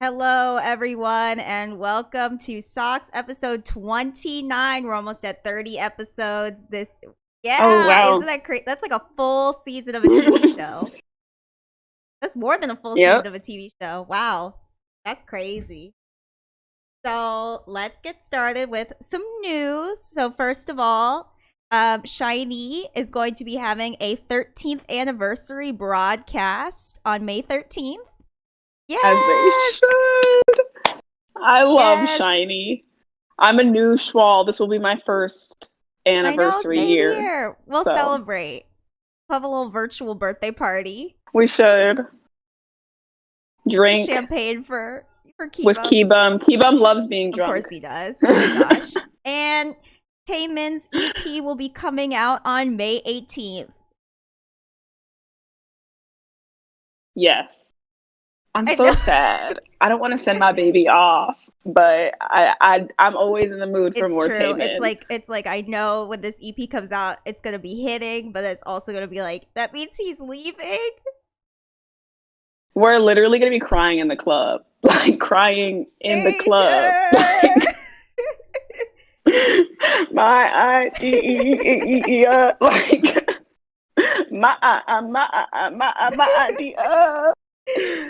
Hello, everyone, and welcome to SOCS episode 29. We're almost at 30 episodes. Oh wow. Isn't that crazy? That's like a full season of a TV show. That's more than a full season Yep. of a TV show. Wow, that's crazy. So let's get started with some news. So first of all, Shinee is going to be having a 13th anniversary broadcast on May 13th. As they should. I love Yes. Shinee. I'm a new schwal. This will be my first anniversary same year. here. We'll so. celebrate. We'll have a little virtual birthday party. We should drink champagne for Kpop. With Kbum. Kbum loves being drunk. Of course he does. Oh my gosh. And Taemin's EP will be coming out on May 18th. Yes. I'm so sad. I don't want to send my baby off, but I'm always in the mood for more Taemin. It's like I know when this EP comes out, it's gonna be hitting, but it's also gonna be like that means he's leaving. We're literally gonna be crying in the club, like crying in the club. My idea, like my idea.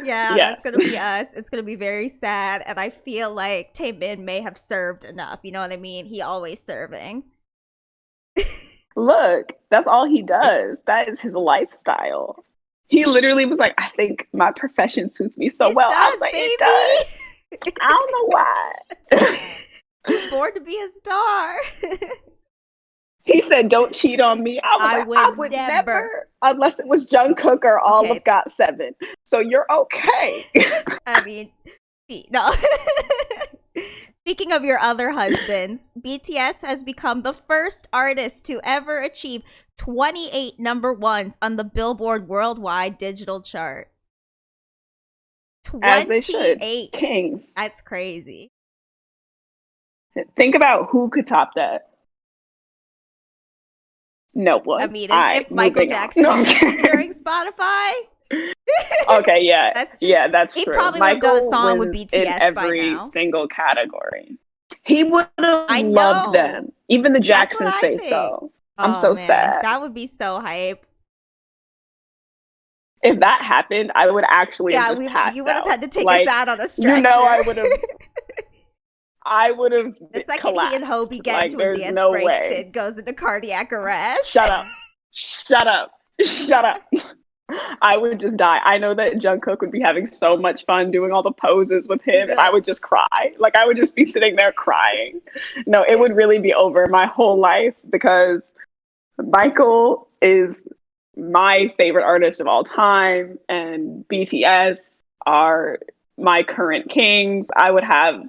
Yeah, yes. That's gonna be us. It's gonna be very sad, and I feel like Taemin may have served enough. You know what I mean? He always serving. Look, that's all he does. That is his lifestyle. He literally was like, I think my profession suits me so well. I was like, baby. It does. I don't know why. I'm born to be a star. He said, don't cheat on me. I would never. Unless it was Jungkook or all of GOT7. So you're okay. I mean, no. Speaking of your other husbands, BTS has become the first artist to ever achieve 28 number ones on the Billboard Worldwide Digital Chart. 28. As they should. Kings. That's crazy. Think about who could top that. No one. I mean, if Michael Jackson was during Spotify. Okay, yeah. That's true. Yeah, that's true. He probably would have done a song with BTS in every by now. Single category. He would have loved them. Even the Jackson say so. I'm so sad. That would be so hype. If that happened, I would actually have just passed you would have out. had to take us out on a stretcher. You know, I would have the second collapsed. he and Hobie get into a dance break, Sid goes into cardiac arrest. Shut up. Shut up. Shut up. I would just die. I know that Jungkook would be having so much fun doing all the poses with him, and I would just cry. Like, I would just be sitting there crying. No, it would really be over my whole life, because Michael is my favorite artist of all time, and BTS are my current kings. I would have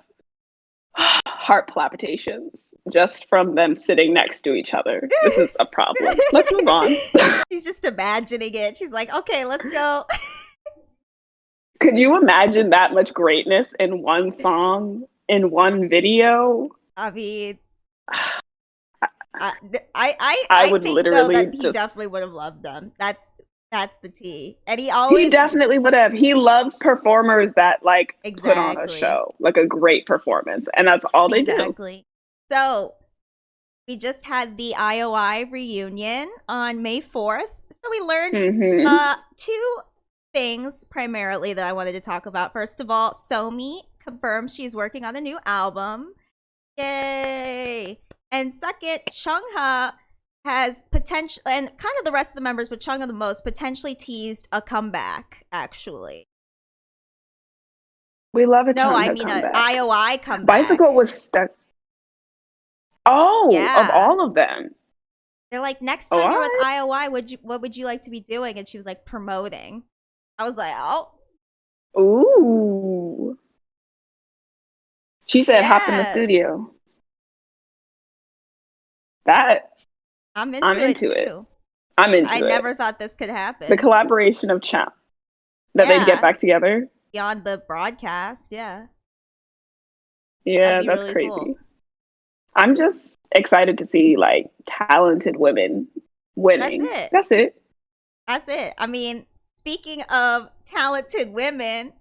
heart palpitations just from them sitting next to each other. This is a problem. Let's move on. She's just imagining it. She's like, okay, let's go. Could you imagine that much greatness in one song, in one video? I mean, I would think, literally though, that he definitely would have loved them. That's the tea. And he definitely would have. He loves performers that put on a show, like a great performance. And that's all they do. Exactly. So we just had the IOI reunion on May 4th. So we learned two things primarily that I wanted to talk about. First of all, Somi confirms she's working on a new album. Yay! And second, Chungha has potential, and kind of the rest of the members, but Chungha the most, potentially teased a comeback, actually. We love it. No, I mean an IOI comeback. Bicycle was stuck. Oh, yeah. Of all of them. They're like, next time you're with IOI, what would you like to be doing? And she was like, promoting. I was like, oh. Ooh. She said, hop in the studio. I'm into it too. I'm into it. I never thought this could happen. The collaboration of Cha. That they'd get back together. Beyond the broadcast, yeah. Yeah, that's really crazy. Cool. I'm just excited to see talented women winning. That's it. I mean, speaking of talented women,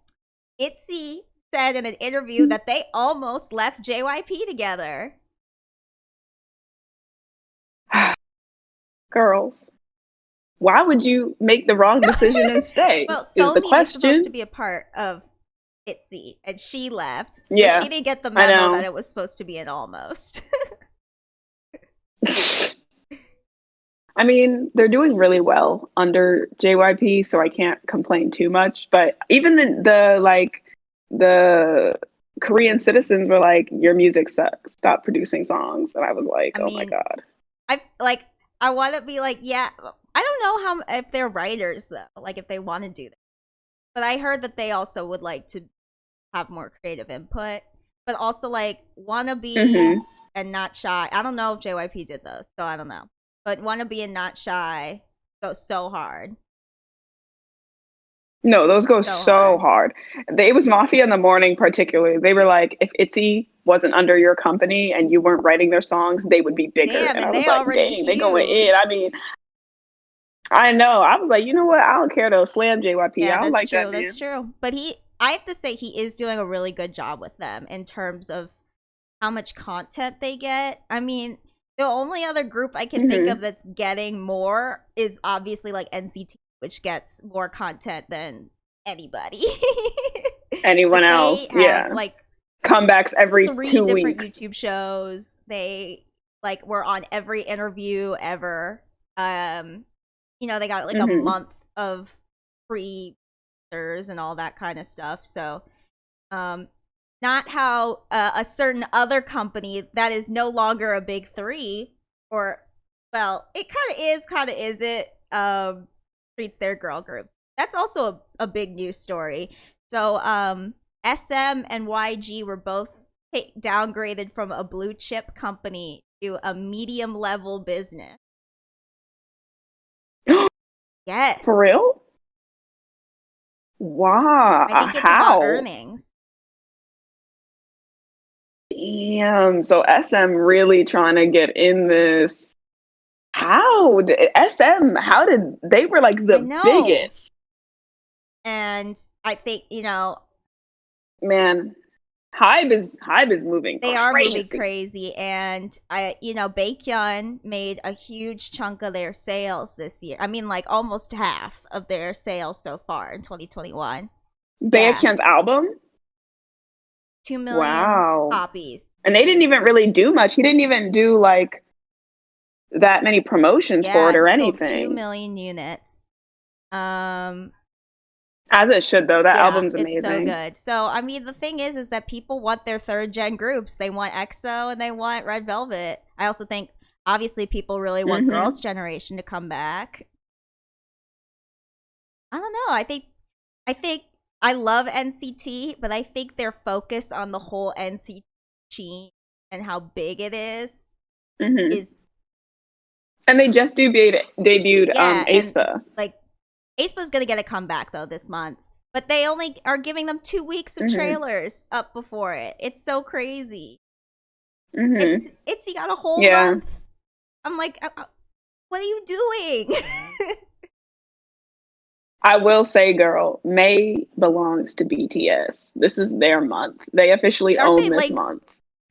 Itzy said in an interview that they almost left JYP together. Girls, why would you make the wrong decision and stay? Well, is the Sony question. was supposed to be a part of Itzy, and she left. So yeah, she didn't get the memo that it was supposed to be an almost. I mean, they're doing really well under JYP, so I can't complain too much. But even the Korean citizens were like, "Your music sucks. Stop producing songs." And I was like, "Oh my god." I want to be like, yeah. I don't know if they're writers though, like if they want to do that. But I heard that they also would like to have more creative input, but also like wanna be and not shy. I don't know if JYP did those, so I don't know. But wanna be and not shy go so hard. No, those go so hard. It was Mafia in the Morning particularly. They were like, if Itzy wasn't under your company and you weren't writing their songs, they would be bigger. Damn, and I was like, dang, huge. they going in. I mean, I know. I was like, you know what? I don't care though. Slam JYP. Yeah, I don't like true. that, man. That's true. But I have to say, he is doing a really good job with them in terms of how much content they get. I mean, the only other group I can think of that's getting more is obviously like NCT, which gets more content than anybody. Anyone else. Yeah. Like comebacks every 2 weeks. 3 different YouTube shows. They like were on every interview ever. You know, they got like a month of free and all that kind of stuff. So, not how a certain other company that is no longer a big three, or well, it kind of isn't, treats their girl groups. That's also a big news story. So, SM and YG were both downgraded from a blue chip company to a medium level business. Yes. For real? Wow. I think it's about earnings. Damn. So SM really trying to get in this. How did SM? How did they were like the biggest? And I think, you know, man, Hybe is moving. They are moving crazy, and Baekhyun made a huge chunk of their sales this year. I mean, like almost half of their sales so far in 2021. Baekhyun's album, 2 million copies, and they didn't even really do much. He didn't even do like that many promotions for it or anything. 2 million units. As it should, though. That album's amazing. It's so good. So, I mean, the thing is that people want their third-gen groups. They want EXO and they want Red Velvet. I also think, obviously, people really want Girls' Generation to come back. I don't know. I think I love NCT, but I think they're focused on the whole NCT scene and how big it is. And they just debuted aespa. Like, aespa's gonna get a comeback though this month, but they only are giving them 2 weeks of trailers up before it. It's so crazy. Itzy got a whole month. I'm like, what are you doing? I will say, girl, May belongs to BTS. This is their month. They officially own this month.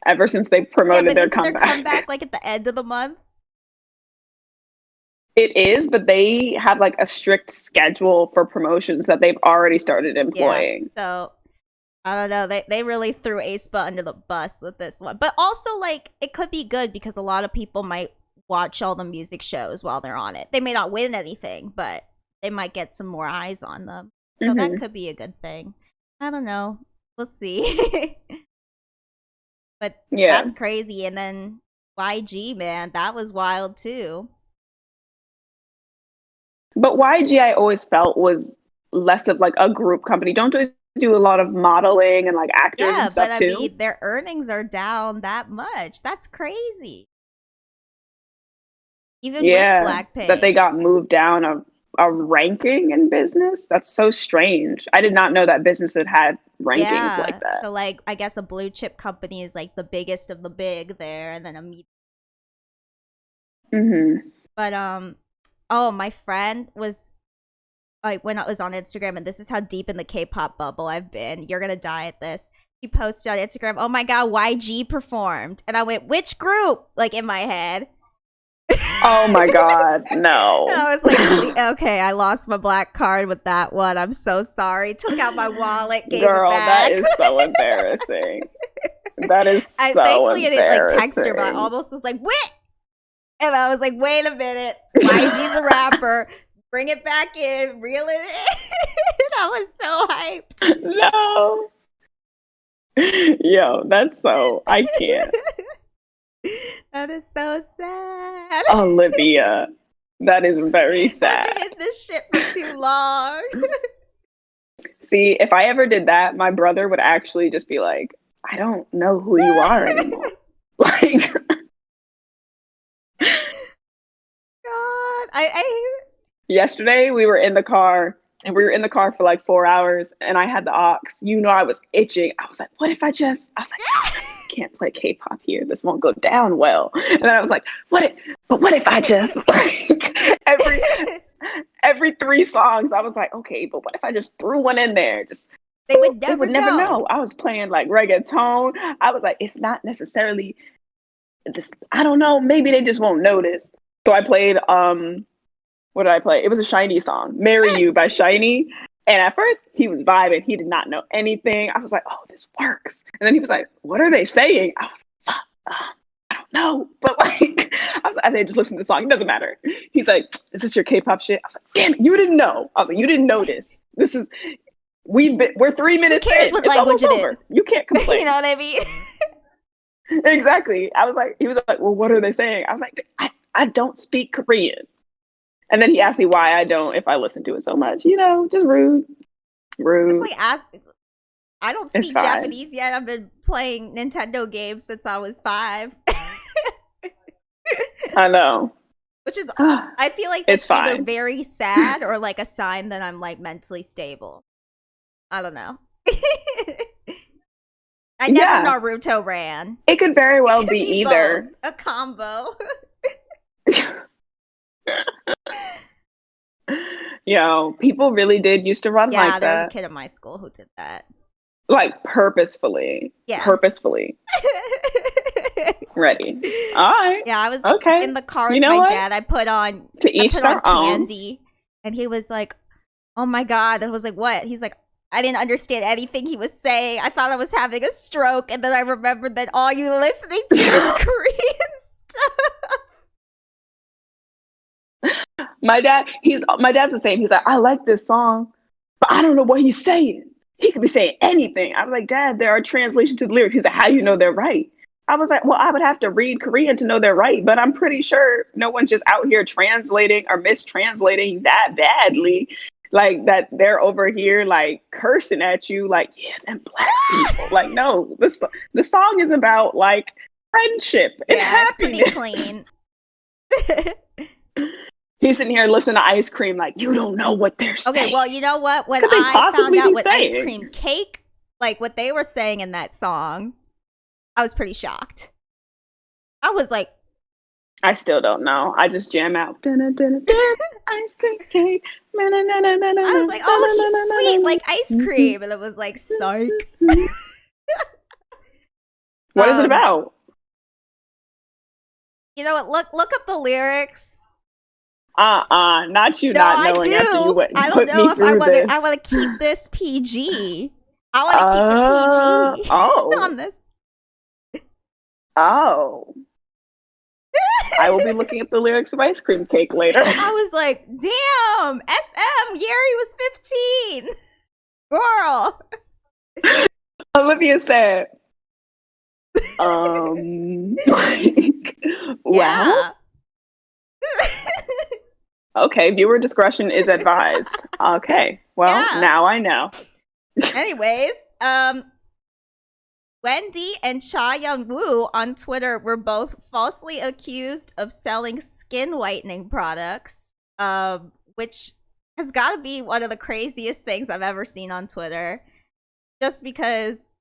Ever since they promoted their comeback. Their comeback like at the end of the month? It is, but they have like a strict schedule for promotions that they've already started employing. Yeah, so I don't know. They really threw aespa under the bus with this one. But also, like, it could be good because a lot of people might watch all the music shows while they're on it. They may not win anything, but they might get some more eyes on them. So that could be a good thing. I don't know. We'll see. But that's crazy. And then YG, man, that was wild too. But YG, I always felt was less of like a group company. Don't they do a lot of modeling and like actors and stuff too? Yeah, but I mean, their earnings are down that much. That's crazy. Even with Blackpink. That they got moved down a ranking in business. That's so strange. I did not know that businesses had rankings like that. So like, I guess a blue chip company is like the biggest of the big there, and then a medium. But oh, my friend was like when I was on Instagram, and this is how deep in the K-pop bubble I've been. You're gonna die at this. She posted on Instagram, "Oh my god, YG performed," and I went, "Which group?" Like in my head. Oh my god, no. And I was like, okay, I lost my black card with that one. I'm so sorry. Took out my wallet, gave Girl, it back. that is so embarrassing. That is so thankfully, embarrassing. I didn't like text her, but I almost was like, "What?" And I was like, "Wait a minute, YG's a rapper. Bring it back in, reel it in." And I was so hyped. No. Yo, that's so, I can't. That is so sad. Olivia, that is very sad. I've been in this shit for too long. See, if I ever did that, my brother would actually just be like, I don't know who you are anymore. Like, God, I yesterday we were in the car, and we were in the car for like 4 hours, and I had the aux. You know, I was itching. I was like, what if I was like, I can't play K-pop here. This won't go down well. And then I was like, what if I just, like, every 3 songs, I was like, okay, but what if I just threw one in there? Just they would never know. I was playing like reggaeton. I was like, it's not necessarily this. I don't know. Maybe they just won't notice. So I played, what did I play? It was a Shinee song, Marry You by Shinee. And at first, he was vibing. He did not know anything. I was like, oh, this works. And then he was like, what are they saying? I was like, I don't know. But like, I said, just listen to the song. It doesn't matter. He's like, is this your K-pop shit? I was like, damn it, you didn't know. I was like, you didn't notice. This is, we're 3 minutes Who cares in. what It's language almost it over. is? You can't complain. You know what I mean? Exactly. He was like, well, what are they saying? I was like, I don't speak Korean. And then he asked me why I don't, if I listen to it so much. You know, just rude. It's like, I don't speak It's fine. Japanese yet. I've been playing Nintendo games since I was 5. I know. Which is, I feel like that's It's fine. either very sad or like a sign that I'm like mentally stable. I don't know. I never Naruto ran. It could very well be either. Both. A combo. Yo, people really did used to run like that. Yeah, there was a kid in my school who did that. Like purposefully. Yeah. Purposefully. Ready. All right. Yeah, I was okay. in the car with my dad. I put on Candy, and he was like, "Oh my god!" And I was like, "What?" He's like, "I didn't understand anything he was saying. I thought I was having a stroke." And then I remembered that all you were listening to is Korean stuff. My dad's the same. He's like, I like this song, but I don't know what he's saying. He could be saying anything. I was like, Dad, there are translations to the lyrics. He's like, how do you know they're right? I was like, well, I would have to read Korean to know they're right, but I'm pretty sure no one's just out here translating or mistranslating that badly. Like that they're over here like cursing at you, like, yeah, them black people. Like, no, the song is about like friendship and happiness. It's pretty clean. He's sitting here listening to Ice Cream like, you don't know what they're saying. Okay, well, you know what? When I found out what Ice Cream Cake, like what they were saying in that song, I was pretty shocked. I was like, I still don't know. I just jam out. Ice cream cake. I was like, oh, he's sweet, like ice cream. And it was like, psych. What is it about? You know what? Look up the lyrics. Not you not knowing I do. After you went I don't put know me if through I want to keep this PG. I want to keep it PG on this. Oh. I will be looking at the lyrics of Ice Cream Cake later. I was like, damn, SM, Yeri was 15. Girl. Olivia said, like, well, okay, viewer discretion is advised. Okay, well, now I know. Anyways, Wendy and Cha Eunwoo on Twitter were both falsely accused of selling skin whitening products, which has got to be one of the craziest things I've ever seen on Twitter. Just because,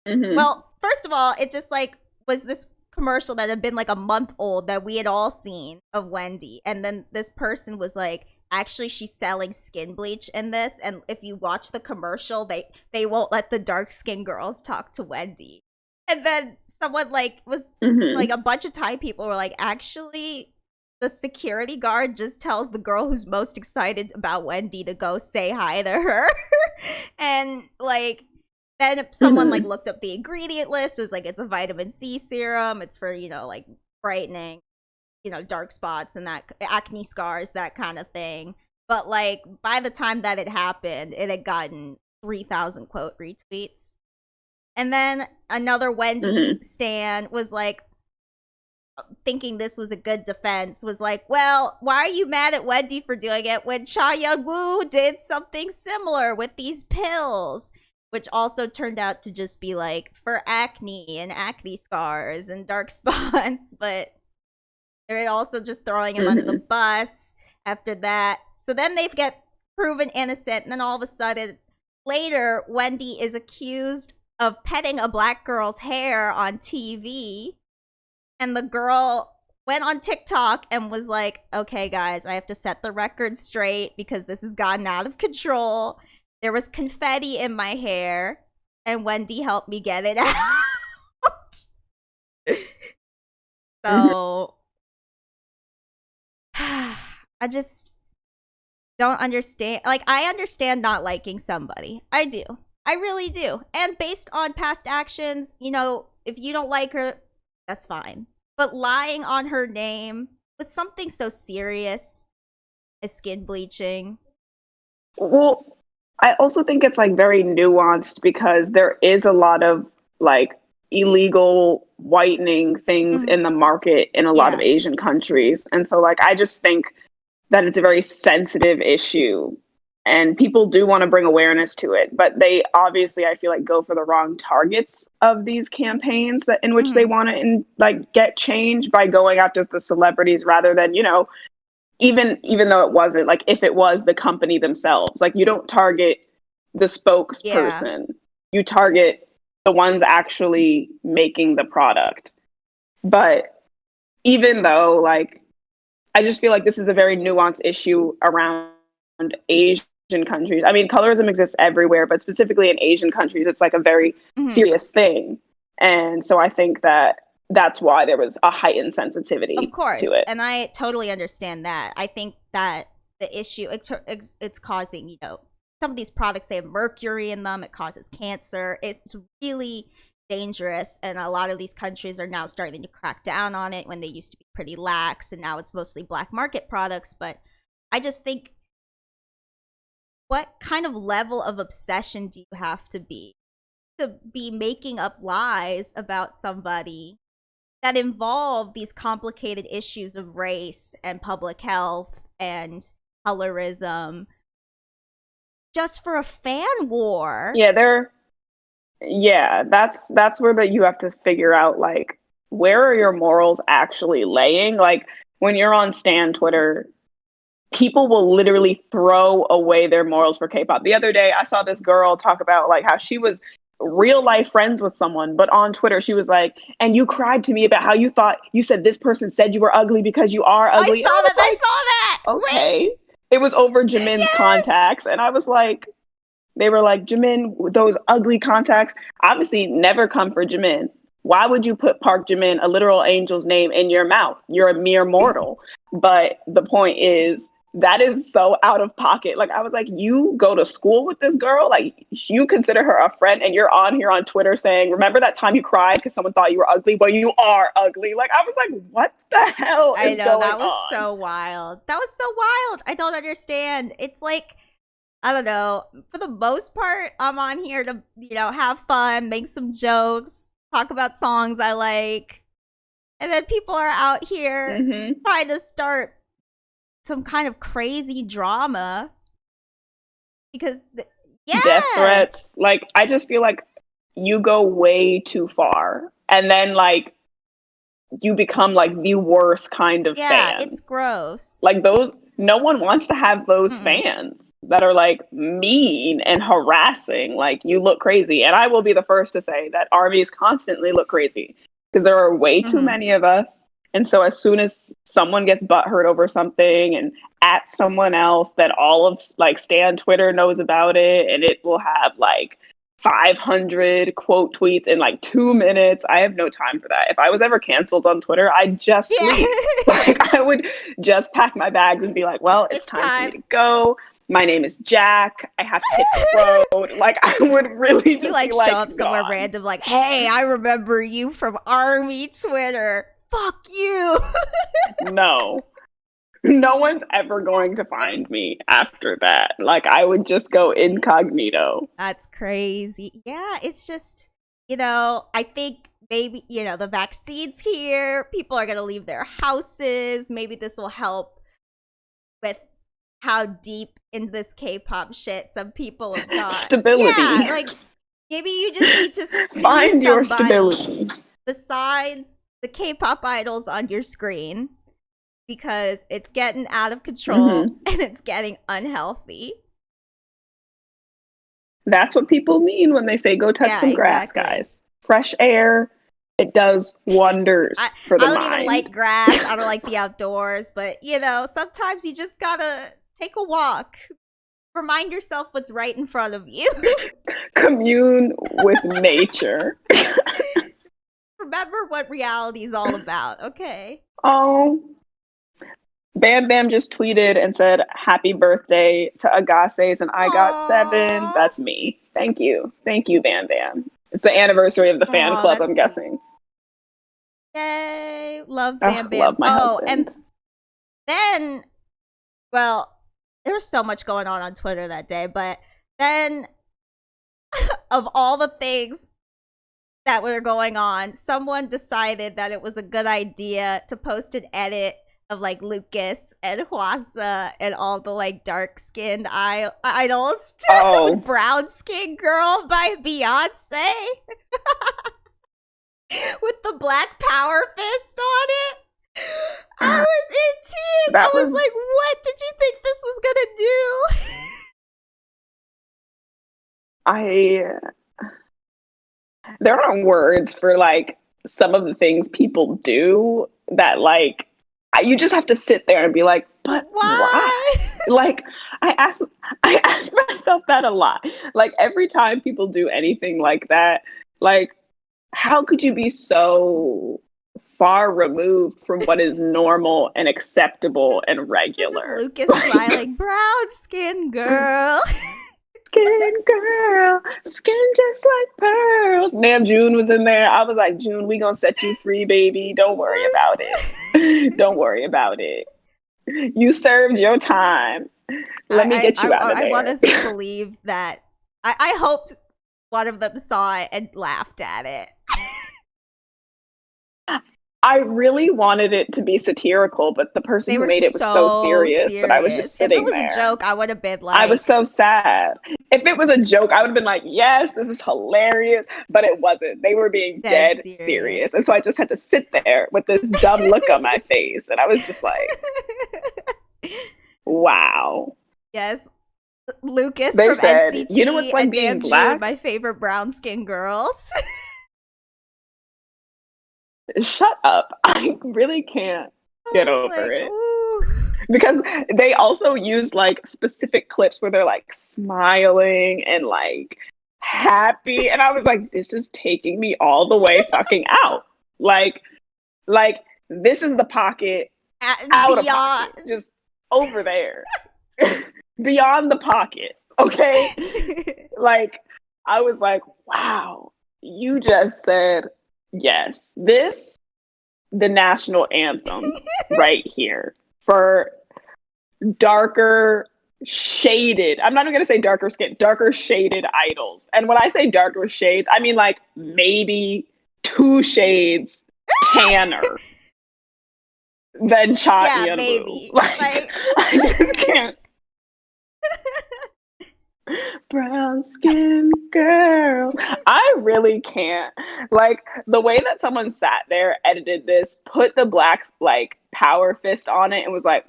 well, first of all, it just like was this commercial that had been like a month old that we had all seen of Wendy, and then this person was like actually she's selling skin bleach in this, and if you watch the commercial, they won't let the dark skinned girls talk to Wendy. And then someone was a bunch of Thai people were like, actually the security guard just tells the girl who's most excited about Wendy to go say hi to her. And then someone looked up the ingredient list. It was like, it's a vitamin C serum, it's for brightening, dark spots and that acne scars, that kind of thing. But by the time that it happened, it had gotten 3,000 quote retweets. And then another Wendy stan was thinking this was a good defense, was like, well, why are you mad at Wendy for doing it when Cha Eunwoo did something similar with these pills? Which also turned out to just be for acne and acne scars and dark spots. But they're also just throwing him under the bus after that. So then they get proven innocent. And then all of a sudden, later, Wendy is accused of petting a black girl's hair on TV. And the girl went on TikTok and was like, okay, guys, I have to set the record straight because this has gotten out of control. There was confetti in my hair, and Wendy helped me get it out. So, I just don't understand. I understand not liking somebody. I do. I really do. And based on past actions, if you don't like her, that's fine. But lying on her name with something so serious as skin bleaching. Well, I also think it's very nuanced because there is a lot of illegal whitening things in the market in a lot of Asian countries. And so I just think that it's a very sensitive issue. And people do want to bring awareness to it, but they obviously, I feel go for the wrong targets of these campaigns in which they want to get change by going after the celebrities rather than, even though it wasn't, if it was the company themselves, you don't target the spokesperson, you target the ones actually making the product. But even though, I just feel this is a very nuanced issue around Asian countries. I mean, colorism exists everywhere, but specifically in Asian countries, it's a very serious thing. And so I think that that's why there was a heightened sensitivity of course, to it. And I totally understand that. I think that the issue, it's causing, some of these products, they have mercury in them. It causes cancer. It's really dangerous. And a lot of these countries are now starting to crack down on it when they used to be pretty lax. And now it's mostly black market products. But I just think, what kind of level of obsession do you have to be making up lies about somebody that involve these complicated issues of race and public health and colorism just for a fan war? That's where you have to figure out where are your morals actually laying. When you're on Stan Twitter, people will literally throw away their morals for K-pop. The other day, I saw this girl talk about how she was real life friends with someone, but on Twitter, she was like, and you cried to me about how you said this person said you were ugly because you are ugly. I saw that. Okay. Wait. It was over Jimin's contacts. And I was like, they were like, Jimin, those ugly contacts obviously never come for Jimin. Why would you put Park Jimin, a literal angel's name, in your mouth? You're a mere mortal. But the point is, that is so out of pocket. I was like, you go to school with this girl? You consider her a friend, and you're on here on Twitter saying, remember that time you cried because someone thought you were ugly? Well, you are ugly. I was like, what the hell is going on? That was so wild. That was so wild. I don't understand. It's I don't know. For the most part, I'm on here to, have fun, make some jokes, talk about songs I like. And then people are out here trying to start some kind of crazy drama because death threats. I just feel you go way too far, and then you become the worst kind of fan. It's gross. Those, no one wants to have those fans that are mean and harassing. You look crazy. And I will be the first to say that armies constantly look crazy because there are way too many of us. And so as soon as someone gets butthurt over something and at someone else that all of like Stan Twitter knows about it, and it will have like 500 quote tweets in like 2 minutes. I have no time for that. If I was ever canceled on Twitter, I'd just leave. Like, I would just pack my bags and be like, well, it's time for me to go. My name is Jack. I have to hit the road. Like, I would really just you like be like, show up somewhere random, like, hey, I remember you from Army Twitter. Fuck you. No. No one's ever going to find me after that. Like, I would just go incognito. That's crazy. Yeah, it's just, you know, I think maybe, you know, the vaccine's here. People are going to leave their houses. Maybe this will help with how deep in this K-pop shit some people have got. Stability. Yeah, like, maybe you just need to see find your stability besides the K-pop idols on your screen, because it's getting out of control and it's getting unhealthy. That's what people mean when they say go touch some grass, guys. Fresh air, it does wonders for the mind. I don't even like grass. I don't like the outdoors. But, you know, sometimes you just gotta take a walk. Remind yourself what's right in front of you. Commune with nature. Remember what reality is all about, okay? Oh. Bam Bam just tweeted and said, happy birthday to Agassiz, and I got 7. That's me. Thank you. Thank you, Bam Bam. It's the anniversary of the fan club, I'm guessing. Yay. Love Bam Bam. Love my husband. And then, well, there was so much going on Twitter that day, but then of all the things that were going on, someone decided that it was a good idea to post an edit of like Lucas and Hwasa and all the like dark-skinned idols to Brown Skin Girl by Beyonce with the black power fist on it. I was in tears. I was like, what did you think this was gonna do? There aren't words for like some of the things people do that like you just have to sit there and be like, but why? Like, I ask myself that a lot. Like, every time people do anything like that, like, how could you be so far removed from what is normal and acceptable and regular? This is Lucas smiling, brown skin girl. Skin girl, skin just like pearls. Damn, June was in there. I was like, June, we gonna set you free, baby. Don't worry about it. Don't worry about it. You served your time. Let me get you out of there. I want us to believe that. I hoped one of them saw it and laughed at it. I really wanted it to be satirical, but the person who made it was so serious that I was just sitting there. If it was a joke, I would have been like... I was so sad. If it was a joke, I would have been like, yes, this is hilarious. But it wasn't. They were being dead serious. And so I just had to sit there with this dumb look on my face. And I was just like, wow. Yes. Lucas from NCT, you know what's like being black? My favorite brown skin girls. Shut up. I really can't get over it. Because they also use like specific clips where they're like smiling and like happy. And I was like, this is taking me all the way fucking out. Like this is the pocket out of pocket. Just over there. Beyond the pocket. Okay? Like, I was like, wow, you just said yes, the national anthem right here for darker shaded, I'm not even gonna say darker skin, darker shaded idols. And when I say darker shades, I mean like maybe 2 shades tanner than Cha Eunwoo. Yeah, maybe. Like, I just can't. Brown skin girl. I really can't. Like, the way that someone sat there, edited this, put the black like power fist on it, and was like,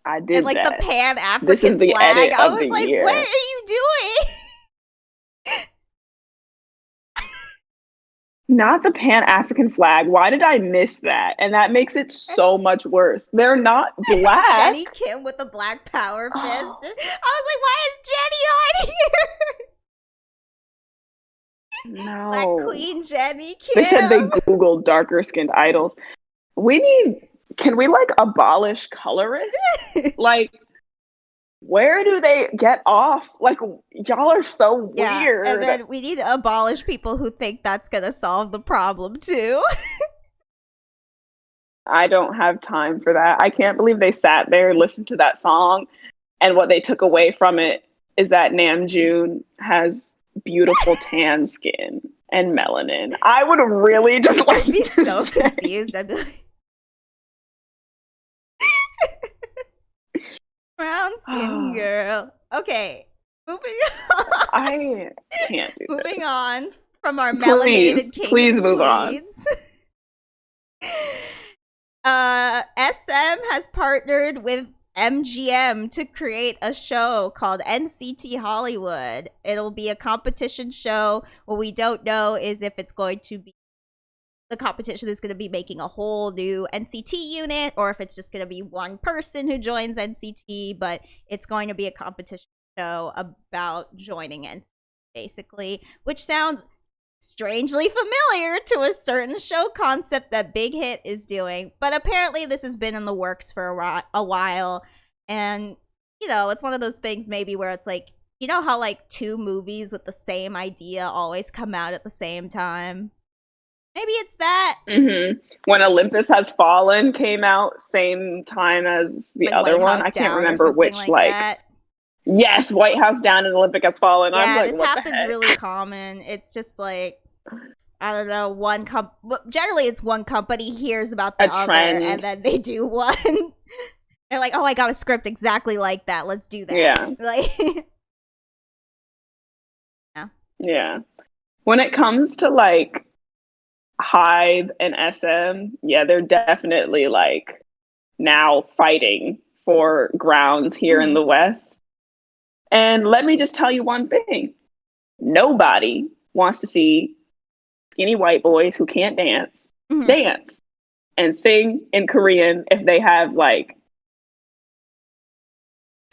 I did and, like, that. The Pan African this is the flag. edit I of was the like, year. what are you doing? Not the Pan-African flag. Why did I miss that? And that makes it so much worse. They're not black. Jenny Kim with the black power fist. I was like, why is Jenny on here? No. Black Queen Jenny Kim. They said they Googled darker skinned idols. Can we like abolish colorists? Like, where do they get off? Like, y'all are so weird. And then we need to abolish people who think that's gonna solve the problem too. I don't have time for that. I can't believe they sat there and listened to that song, and what they took away from it is that Namjoon has beautiful tan skin and melanin. I would really just like I'd be so confused. I'd be like, brown skin girl. Okay, moving on. I can't do moving this. on from our melanated kings. Please move on. SM has partnered with MGM to create a show called NCT Hollywood. It'll be a competition show. What we don't know is if it's going to be the competition is going to be making a whole new NCT unit, or if it's just going to be one person who joins NCT, but it's going to be a competition show about joining NCT, basically, which sounds strangely familiar to a certain show concept that Big Hit is doing. But apparently this has been in the works for a while, and, you know, it's one of those things maybe where it's like, you know how, like, two movies with the same idea always come out at the same time? Maybe it's that. Mm-hmm. When Olympus Has Fallen came out same time as the other one. I can't remember which, like yes, White House Down and Olympic Has Fallen. Yeah, I was like, this what happens really common. It's just like, I don't know, generally it's one company hears about the other trend. and then they do one. They're like, oh, I got a script exactly like that. Let's do that. Yeah. Like, yeah. When it comes to like Hive and SM, yeah, they're definitely like now fighting for grounds here in the West. And let me just tell you one thing. Nobody wants to see skinny white boys who can't dance dance and sing in Korean if they have like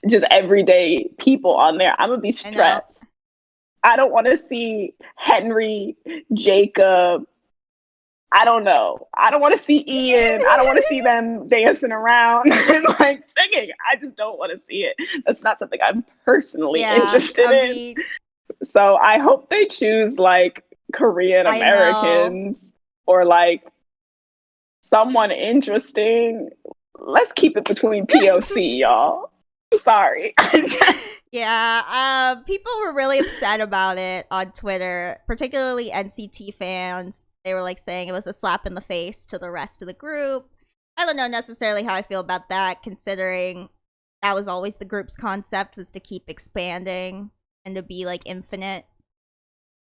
just everyday people on there. I'm gonna be stressed. I don't want to see Henry, Jacob, I don't know. I don't want to see Ian. I don't want to see them dancing around and like singing. I just don't want to see it. That's not something I'm personally interested in. So I hope they choose like Korean Americans or like someone interesting. Let's keep it between POC, y'all. Sorry. Yeah, people were really upset about it on Twitter, particularly NCT fans. They were like saying it was a slap in the face to the rest of the group. I don't know necessarily how I feel about that, considering that was always the group's concept, was to keep expanding and to be like infinite.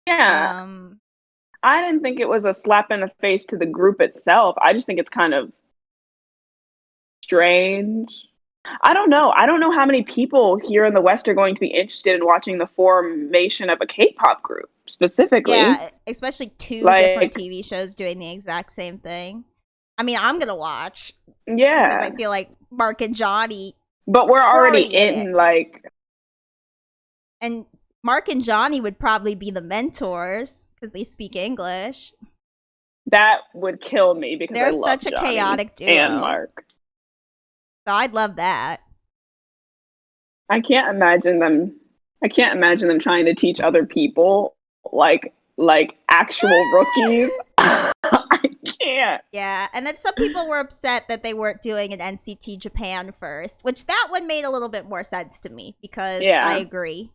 Yeah. I didn't think it was a slap in the face to the group itself. I just think it's kind of strange. I don't know. I don't know how many people here in the West are going to be interested in watching the formation of a K-pop group, specifically. Yeah, especially two different TV shows doing the exact same thing. I mean, I'm gonna watch. Yeah. Because I feel like Mark and Johnny. But we're already in, like... And Mark and Johnny would probably be the mentors, because they speak English. That would kill me, because they're I love such a Johnny chaotic duo. and Mark. So I'd love that. I can't imagine them trying to teach other people like actual rookies. I can't. Yeah, and then some people were upset that they weren't doing an NCT Japan first, which that one made a little bit more sense to me, because I agree.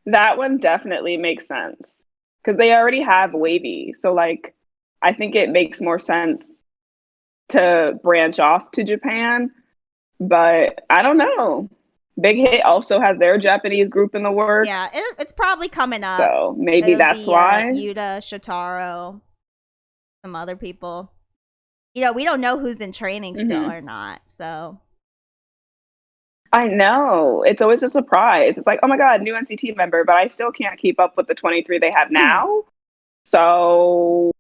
That one definitely makes sense, because they already have Wavy. So like, I think it makes more sense to branch off to Japan. But I don't know. Big Hit also has their Japanese group in the works. Yeah, it's probably coming up. So maybe that's why. Yuta, Shotaro, some other people. You know, we don't know who's in training still or not, so. I know. It's always a surprise. It's like, oh my god, new NCT member, but I still can't keep up with the 23 they have now. So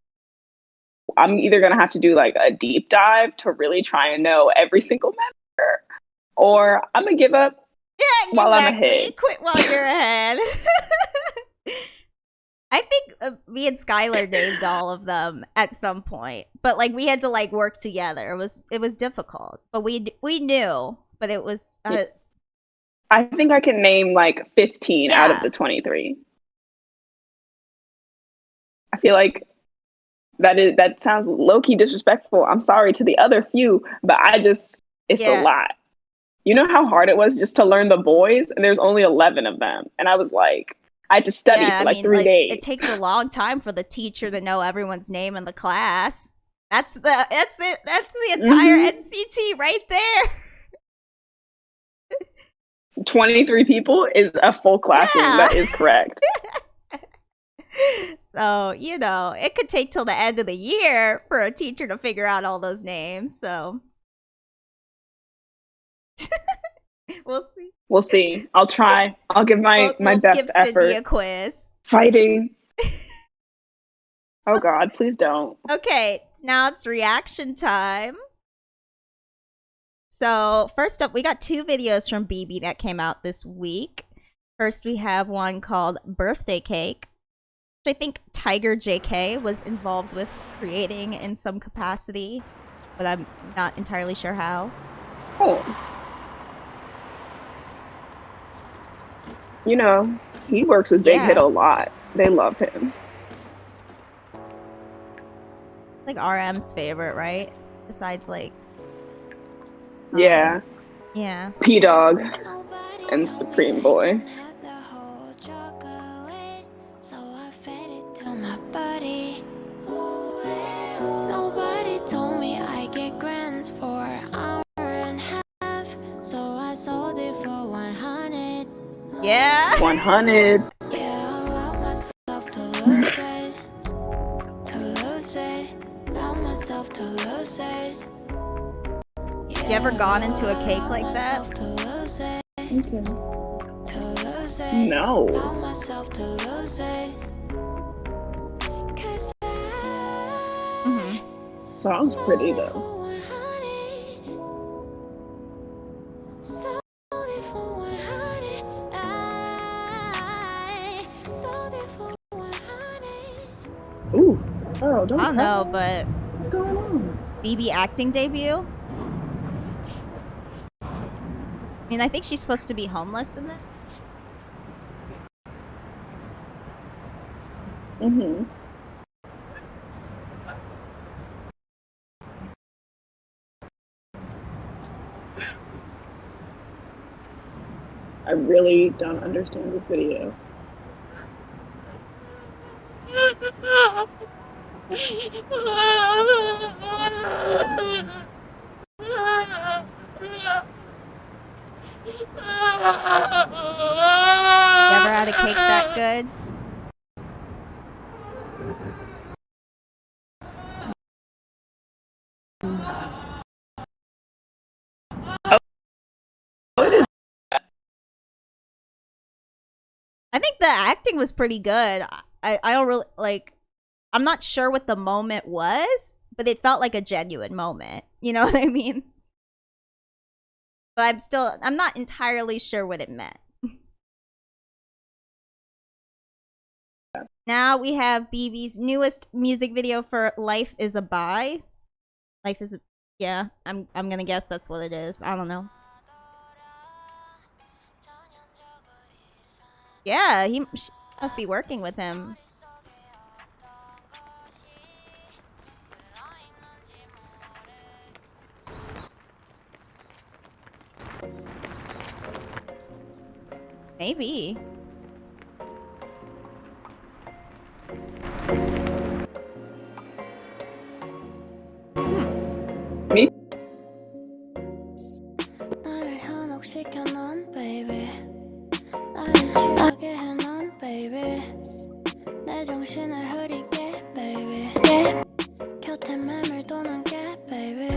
I'm either gonna have to do like a deep dive to really try and know every single member, or I'm gonna give up while I'm ahead. Quit while you're ahead. I think me and Skylar named all of them at some point, but like we had to like work together. It was difficult, but we knew. But it was. I think I can name like 15 out of the 23. I feel like that sounds low-key disrespectful. I'm sorry to the other few, but it's a lot. You know how hard it was just to learn the Boyz, and there's only 11 of them, and I was like, I had to study for like 3 days. It takes a long time for the teacher to know everyone's name in the class. That's the entire NCT right there. 23 people is a full classroom. Yeah. That is correct. So, you know, it could take till the end of the year for a teacher to figure out all those names. So, we'll see. We'll see. I'll try. I'll give my best effort. We'll give Cindy a quiz. Fighting. Oh God, please don't. Okay, now it's reaction time. So, first up, we got 2 videos from BIBI that came out this week. First, we have one called Birthday Cake, which I think Tiger JK was involved with creating in some capacity, but I'm not entirely sure how. Oh. You know, he works with Big Hit a lot. They love him. Like RM's favorite, right? Besides, like... Yeah. Yeah. P-Dog and Supreme Boy. Nobody told me I get grants for an hour and a half, so I sold it for 100. Yeah. 100. Yeah, I allow myself to lose it. Allow myself to lose it. You ever gone into a cake like that? Okay. No. Sounds pretty though. Ooh. Oh, don't I don't know, but what's going on? BIBI acting debut? I mean, I think she's supposed to be homeless in it. Mm-hmm. I really don't understand this video. You ever had a cake that good? I think the acting was pretty good. I don't really, like, I'm not sure what the moment was, but it felt like a genuine moment. You know what I mean? But I'm not entirely sure what it meant. Now we have BIBI's newest music video for Life is a Bi. Life is a, yeah, I'm gonna guess that's what it is. I don't know. Yeah, she must be working with him. Maybe. Me? 나를 현혹시켜 넌 baby 나를 취하게 해 넌 baby 내 정신을 흐리게 baby 곁에 맴을도는 게 baby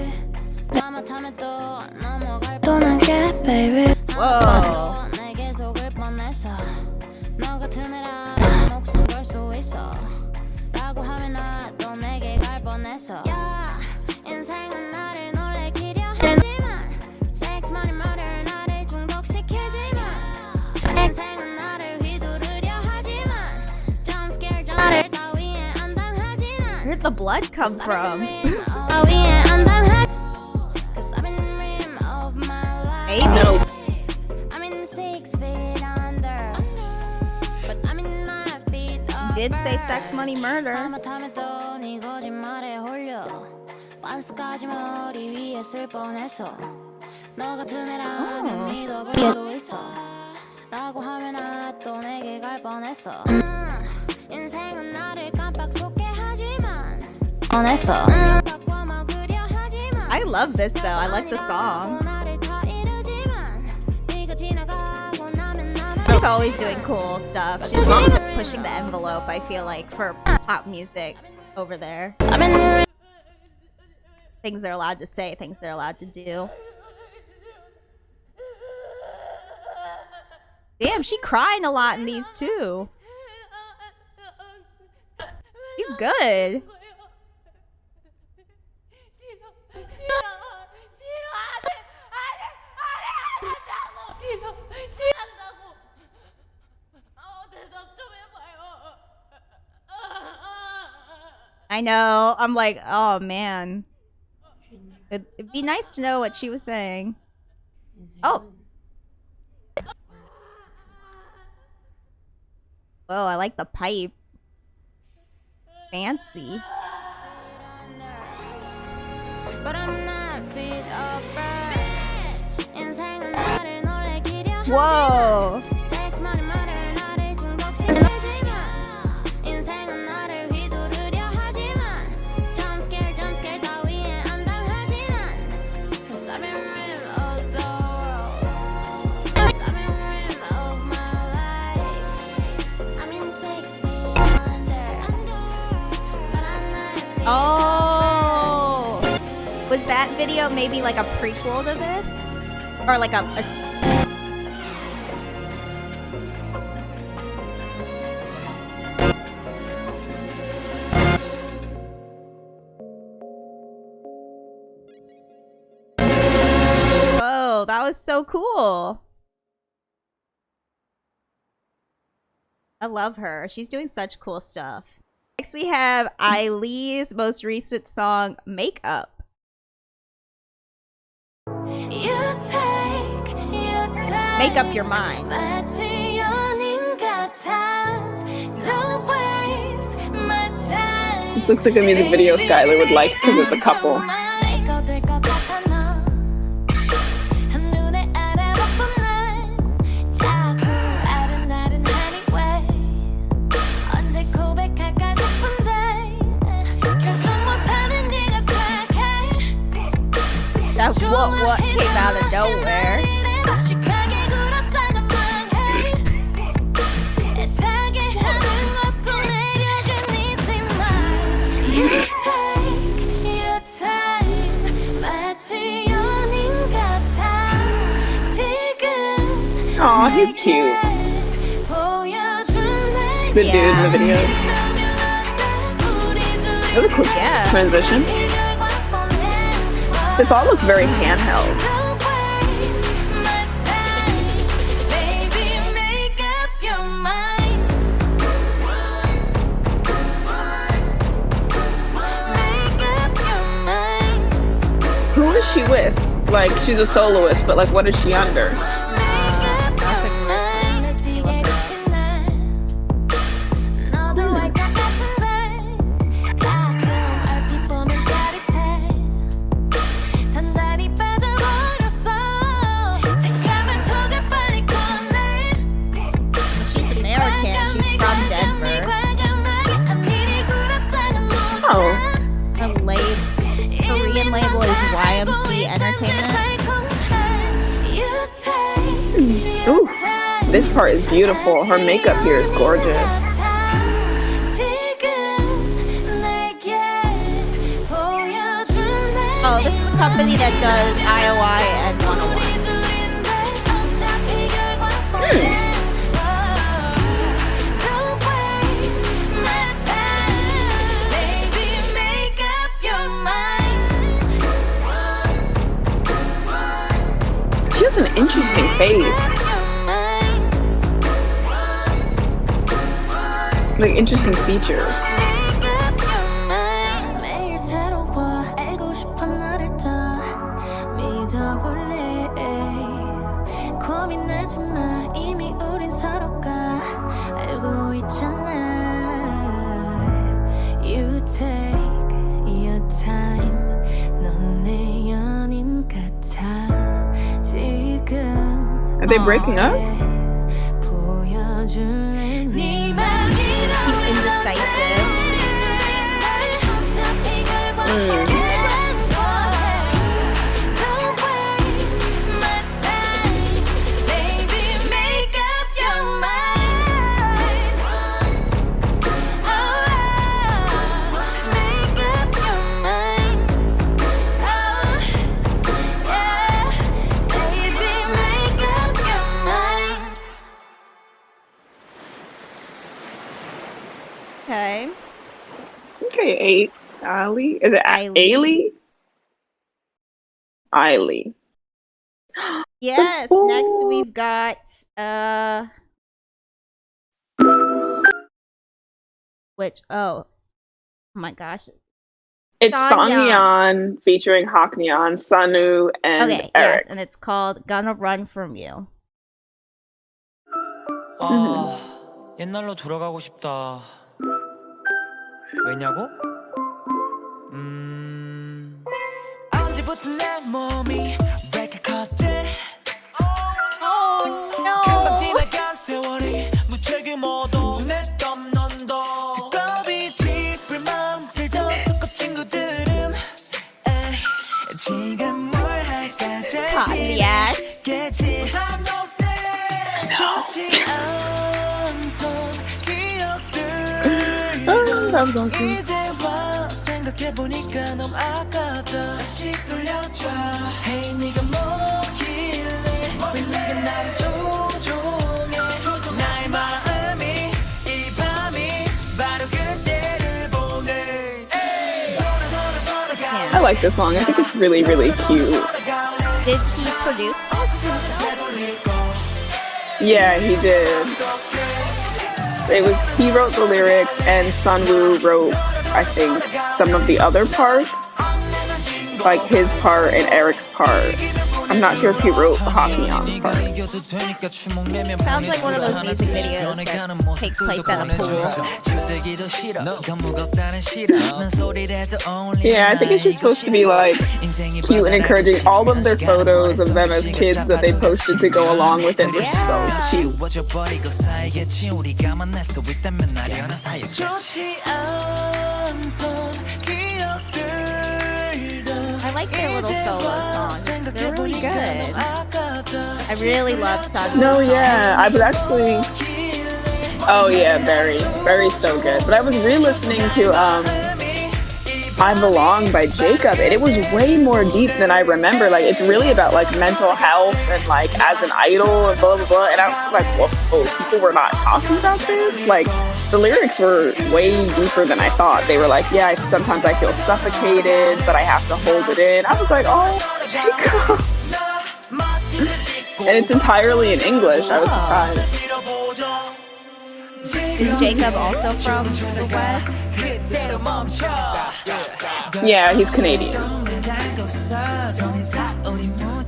나만 또 넘어갈 도는 게 baby Whoa. 내게 속을 뻔해서 너 같은 애라 목숨 걸 수 있어 라고 하면 나도 내게 갈 뻔했어 뻔했어. 인생은 나를 놀래키려 하지만 섹스 많이 말을 나를 중독시키지만 인생은 나를 휘두르려 하지만 jump scare 나를 따위에 안 당하지 난. Where'd the blood come from? 따위에 안 당하지. 'Cause I'm in the rim of my life. Hey, No. I'm in 6 feet under, but I'm in 9 feet up. did say sex, money, murder. 잘못하면 또 네 거짓말에 홀려 반스까지 머리 위에 쓸 뻔했어. 너 같은 애라면 믿어볼 수도 있어 라고 하면 나 또 내게 갈 뻔했어. 인생은 나를 깜빡 속게 하지만 뻔했어. 바꿔 먹으려 하지만 I love this though. I like the song. 나를 다 이르지만 네가 지나가고 나면 나만. She's always doing cool stuff. She's pushing the envelope, I feel like, for pop music over there. I'm in the Things they're allowed to say, things they're allowed to do. Damn, she crying a lot in these too. She's good. I know. I'm like, oh man. It'd be nice to know what she was saying. Oh. Whoa, I like the pipe. Fancy. But I'm not fit up. 인생은 나를 놀래키려 Whoa. 섹스 많이 말을 나를 중독시키지만 인생은 나를 휘두르려 하지만 jump scare 따위에 안 당하지 난. 'Cause I'm in rim of the world. 'Cause I'm in rim of my life. I'm in 6 feet under, but I'm not fit Oh. Was that video maybe like a prequel to this? Or like a Whoa, that was so cool. I love her. She's doing such cool stuff. Next we have Ailee's most recent song, Makeup. Make up your mind. This looks like a music video Skylar would like because it's a couple. That what came out of nowhere. Aw, he's cute. The dude in the video. That was a cool transition. This all looks very handheld. Who is she with? Like, she's a soloist, but like, what is she under? Korean label is YMC Entertainment. Ooh, this part is beautiful. Her makeup here is gorgeous. Oh, this is the company that does IOI and 101. interesting face. Like interesting features. 매일 새로워 알고 싶어 너를 더 믿어볼래 고민하지 마 이미 우린 서로가 알고 있잖아 You take your time 넌 내 연인 같아 지금 Are they breaking up? 보여줄래 네 He's indecisive. Okay. Okay, Ailee. Is it Ailee? Ailee. Yes, next we've got which oh my gosh. It's Sangyeon. Sangyeon featuring Hakneon, Sunwoo, and Okay, Eric. yes, and it's called Gonna Run From You. 아, 옛날로 돌아가고 싶다. 왜냐고? 언제부터 내 몸이 왜 이렇게 컸지? 금방 지나간 세월이 무책임어도 눈에 떴는 더 두꺼비 짚을 맘들던 속고 친구들은 에이, 지금 뭘 할까 Cotton Yak. 겠지 좋지 않던 기억들 That was awesome. 이제와 생각해보니까 너무 아깝다 다시 돌려줘 Hey 네가 뭐길래 왜 네가 나를 조종해 나의 마음이 이 밤이 바로 그때를 보내 I like this song. I think it's really, really cute. Did he produce this himself? Yeah, he did. He wrote the lyrics, and Sunwoo wrote, I think, some of the other parts, like his part and Eric's part. I'm not sure if he wrote Hakneon's part. Sounds like one of those music videos that takes place at a pool. Yeah, I think it's just supposed to be like cute and encouraging. All of their photos of them as kids that they posted to go along with it were so cute. I like their little solo songs. They're really good. I really love Sangyeon. No, yeah, I was actually. Oh yeah, very, very so good. But I was re-listening to "I Belong" by Jacob, and it was way more deep than I remember. Like, it's really about like mental health and like as an idol and blah blah blah. And I was like, whoa, people were not talking about this. Like, the lyrics were way deeper than I thought. They were like, yeah, sometimes I feel suffocated, but I have to hold it in. I was like, oh, Jacob. And it's entirely in English. I was surprised. Is Jacob also from the West? Yeah, he's Canadian.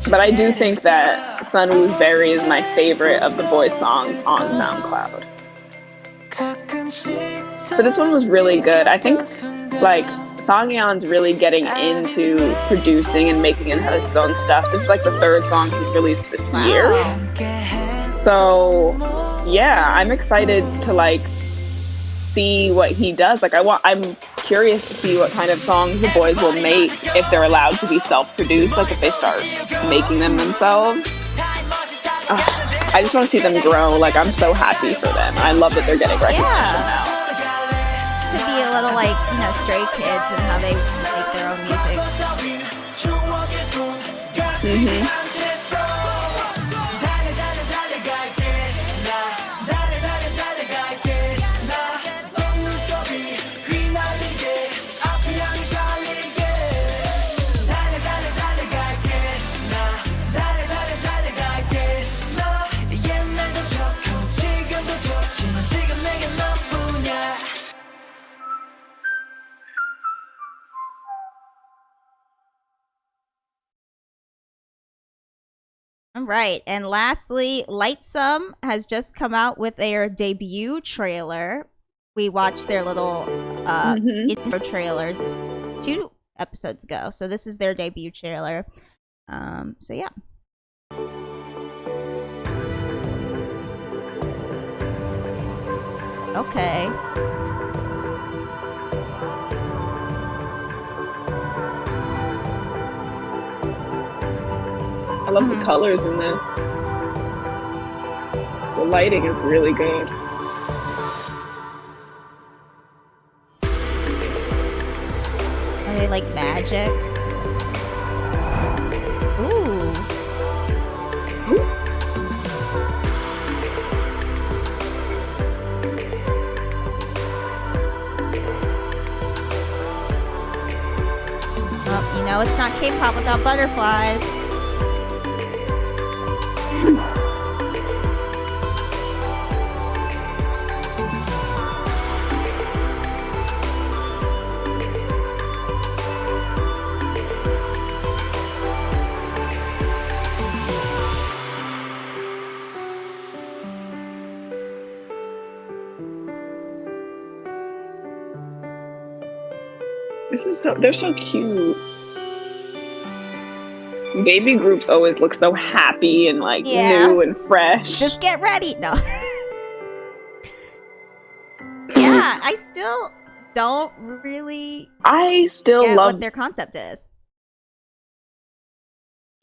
But I do think that Sunwoo's Berry is my favorite of the Boyz songs on SoundCloud. But this one was really good. I think, like, Sangyeon's really getting into producing and making his own stuff. This is like the third song he's released this year. So, yeah, I'm excited to like see what he does. Like, I'm curious to see what kind of songs the Boyz will make if they're allowed to be self-produced, like if they start making them themselves. I just want to see them grow. Like, I'm so happy for them. I love that they're getting recognition now. Could be a little like, you know, Stray Kids and how they make their own music. All right, and lastly, Lightsum has just come out with their debut trailer. We watched their little intro trailers 2 episodes ago, so this is their debut trailer. So yeah. Okay. I love the colors in this. The lighting is really good. Are they like magic? Ooh. Well, you know it's not K-pop without butterflies. They're so cute. Baby groups always look so happy and like new and fresh. Just get ready. No. Yeah, I still don't really get love what their concept is.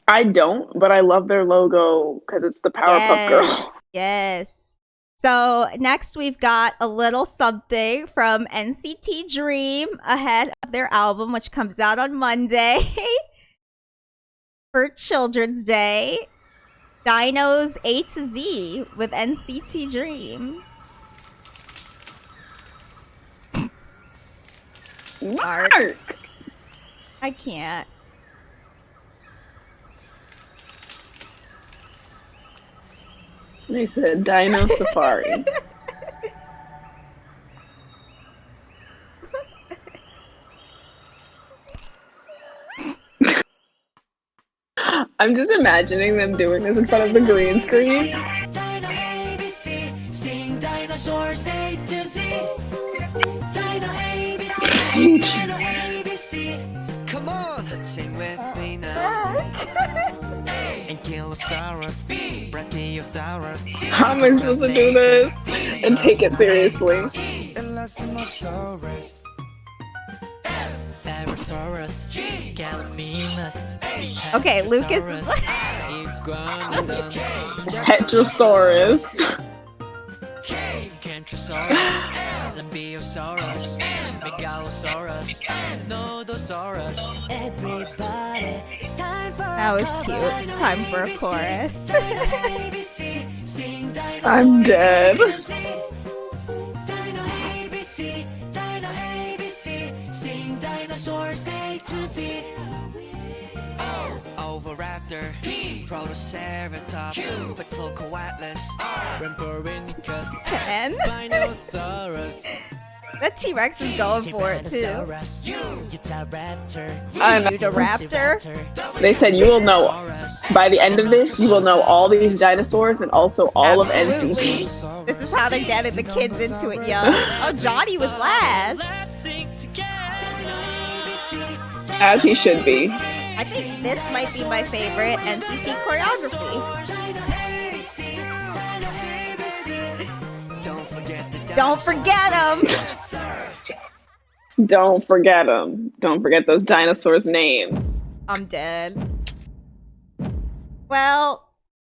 I don't, but I love their logo because it's the Powerpuff Girls. Yes. So next we've got a little something from NCT Dream ahead of their album, which comes out on Monday for Children's Day. Dinos A-Z with NCT Dream. Mark! I can't. They said Dino Safari. I'm just imagining them doing this in front of the green screen. Dino ABC, sing dinosaurs A to Z. Dino ABC, Dino ABC. Come on, sing with me now. Ankylosaurus, Brachiosaurus. How am I supposed to do this and take it seriously? Elasmosaurus, Therosaurus, Gallimimus. Okay, Lucas is Heterosaurus. Cantrosaurus, Lambeosaurus, Megalosaurus, Nodosaurus. Everybody, it's time for that was cute. It's time for a chorus. I'm dead. Dino ABC, Dino ABC, sing dinosaurs A to Z. Oviraptor, Protoceratops, Quetzalcoatlus, Rhamphorhynchus, And Spinosaurus. that T-Rex is going for it too. I know. Raptor. They said you will know, by the end of this, you will know all these dinosaurs and also all of Absolutely. NCT. This is how they're getting the kids into it, yo. Oh, Johnny was last. As he should be. I think this might be my favorite NCT choreography. Don't forget them. Don't forget them. Don't forget those dinosaurs' names. I'm dead. Well,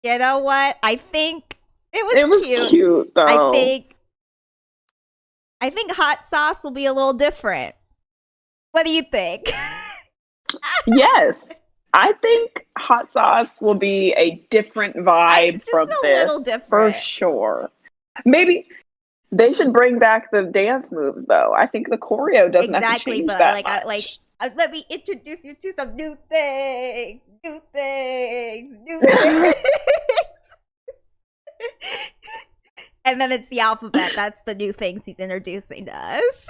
you know what? I think it was cute though. I think Hot Sauce will be a little different. What do you think? Yes. I think Hot Sauce will be a different vibe from this. Little different. For sure. Maybe they should bring back the dance moves though. I think the choreo doesn't have to change but that much. let me introduce you to some new things. New things. New things. And then it's the alphabet. That's the new things he's introducing to us.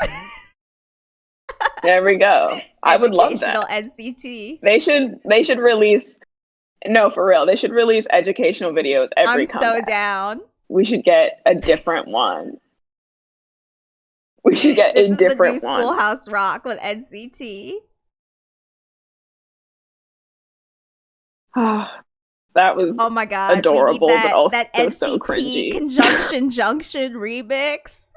There we go. I would love that. NCT. They should release No, for real. They should release educational videos every I'm so comeback. down. We should get a different one. We should get This a is the new different one. Schoolhouse Rock with NCT. That was Oh my god, adorable, we need that, but also that NCT so cringy. Conjunction Junction remix.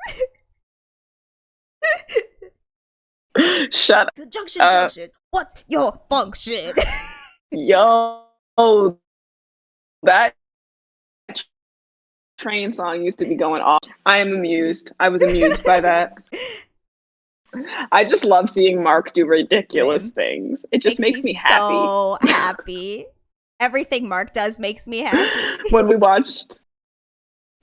Shut up. Conjunction Junction, what's your function? Yo, that train song used to be going off. I am amused. I was amused by that. I just love seeing Mark do ridiculous things. It just makes me happy. So happy. Everything Mark does makes me happy. When we watched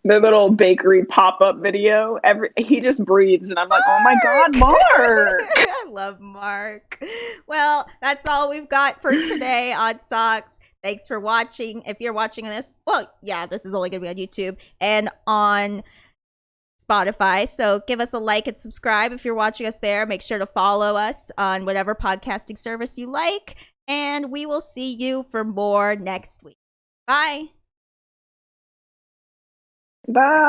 the little bakery pop-up video, he just breathes and I'm like, oh my god, Mark! I love Mark. Well, that's all we've got for today on SOCS. Thanks for watching. If you're watching this, well, yeah, this is only going to be on YouTube and on Spotify. So give us a like and subscribe if you're watching us there. Make sure to follow us on whatever podcasting service you like. And we will see you for more next week. Bye. Bye.